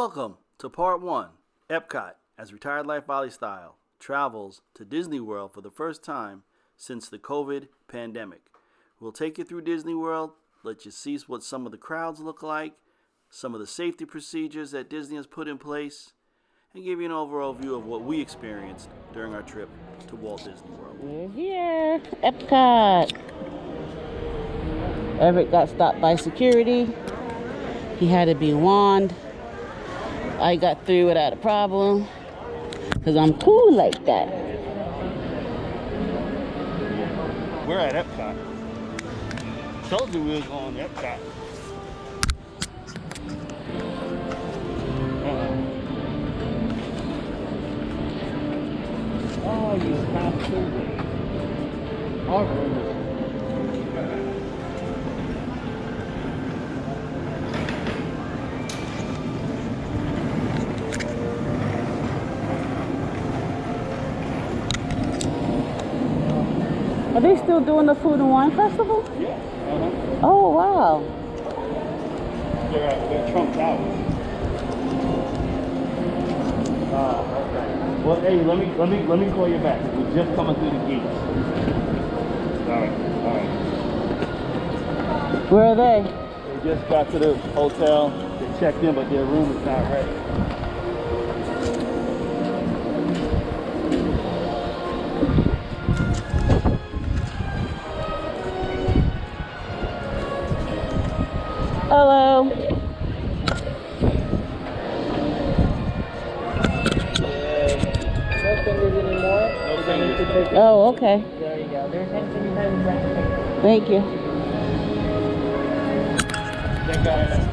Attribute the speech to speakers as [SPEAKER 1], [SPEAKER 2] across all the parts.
[SPEAKER 1] Welcome to part 1. Epcot, as Retired Life Volley Style, travels to Disney World for the first time since the COVID pandemic. We'll take you through Disney World, let you see what some of the crowds look like, some of the safety procedures that Disney has put in place, and give you an overall view of what we experienced during our trip to Walt Disney World.
[SPEAKER 2] We're here, Epcot. Everett got stopped by security. He had to be warned. I got through without a problem because I'm cool like that.
[SPEAKER 1] We're at Epcot. Told you we was going to Epcot. Oh, you have to. Our room is.
[SPEAKER 2] Are they still doing the Food and Wine Festival?
[SPEAKER 1] Yeah.
[SPEAKER 2] Oh, wow.
[SPEAKER 1] They're Trump Towers. Okay. Well, hey, let me call you back. We're just coming through the gates. All right.
[SPEAKER 2] Where are they?
[SPEAKER 1] They just got to the hotel. They checked in, but their room is not ready.
[SPEAKER 2] Hello.
[SPEAKER 3] No fingers anymore.
[SPEAKER 1] No fingers.
[SPEAKER 2] Oh, okay.
[SPEAKER 3] There you go. There's anything you have.
[SPEAKER 2] Thank you.
[SPEAKER 1] That guy that's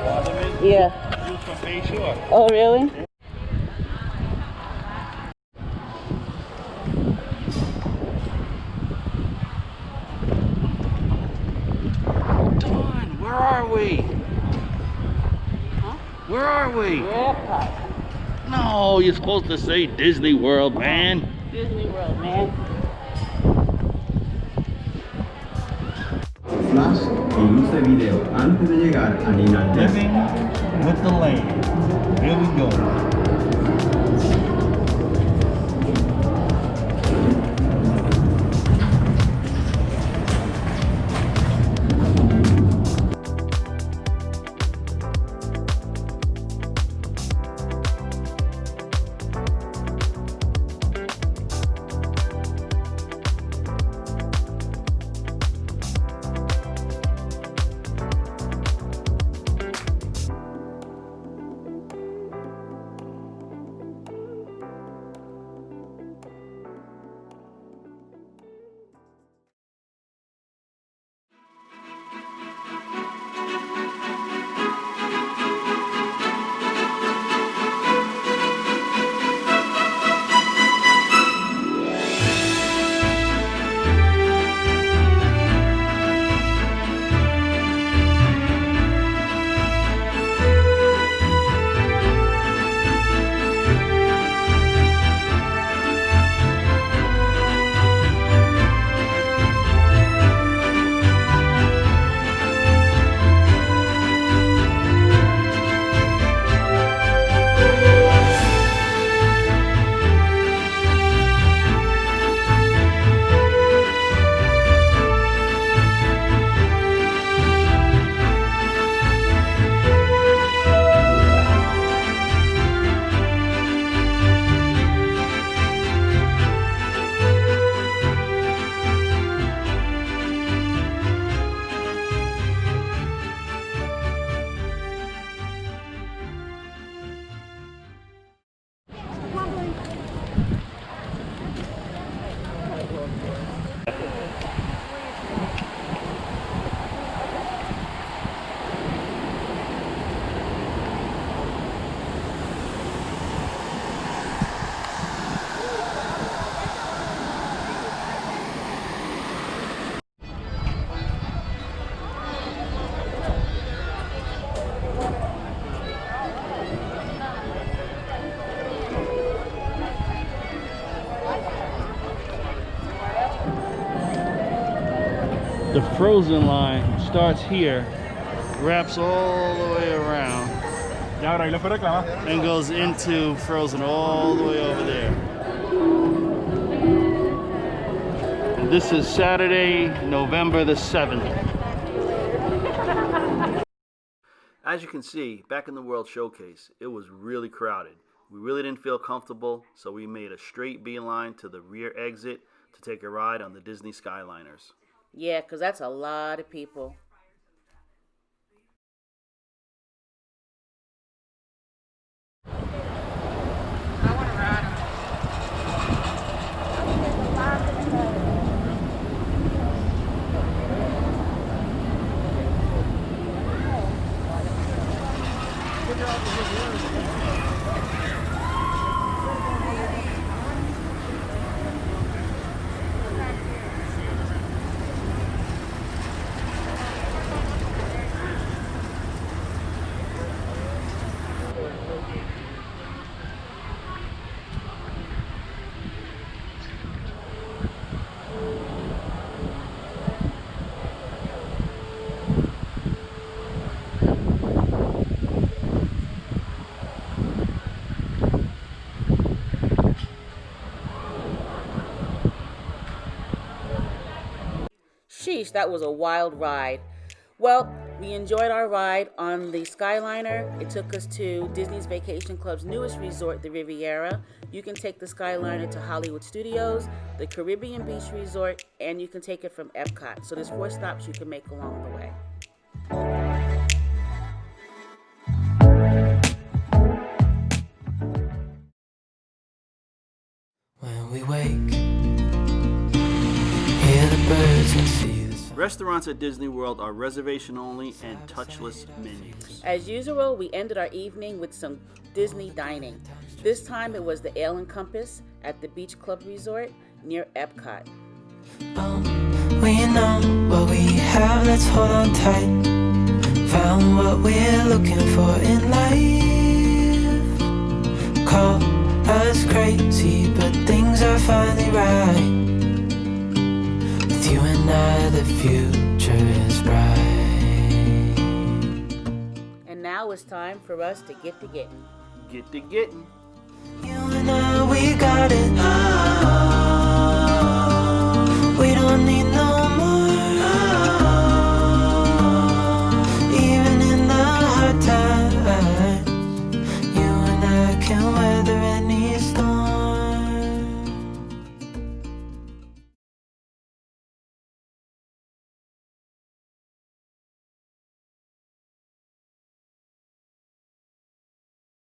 [SPEAKER 1] Waterman?
[SPEAKER 2] Yeah.
[SPEAKER 1] He was from Bayshore.
[SPEAKER 2] Oh, really?
[SPEAKER 1] Dawn, where are we?
[SPEAKER 2] Huh?
[SPEAKER 1] Where are we?
[SPEAKER 2] Epcot.
[SPEAKER 1] No, you're supposed to say Disney World, man.
[SPEAKER 2] Disney World, man.
[SPEAKER 4] Flash y luce video antes de llegar a Ninal
[SPEAKER 1] Living with the land. Here we go. The Frozen line starts here, wraps all the way around,
[SPEAKER 5] ahora ahí lo puedo reclamar.
[SPEAKER 1] and goes into Frozen all the way over there. And this is Saturday, November the 7th. As you can see, back in the World Showcase, it was really crowded. We really didn't feel comfortable, so we made a straight beeline to the rear exit to take a ride on the Disney Skyliners.
[SPEAKER 2] Yeah, because that's a lot of people. Sheesh, that was a wild ride. Well, we enjoyed our ride on the Skyliner. It took us to Disney's Vacation Club's newest resort, the Riviera. You can take the Skyliner to Hollywood Studios, the Caribbean Beach Resort, and you can take it from Epcot. So there's 4 stops you can make along the way.
[SPEAKER 6] When we wake, hear the birds and see the sun.
[SPEAKER 1] Restaurants at Disney World are reservation only and touchless menus.
[SPEAKER 2] As usual, we ended our evening with some Disney dining. This time it was the Ale and Compass at the Beach Club Resort near Epcot.
[SPEAKER 6] We know what we have, let's hold on tight. Found what we're looking for in life. Call us crazy, but things are finally right. With you and I, the future is bright.
[SPEAKER 2] And now it's time for us to get to getting.
[SPEAKER 1] Get to getting.
[SPEAKER 6] You and I, we got it.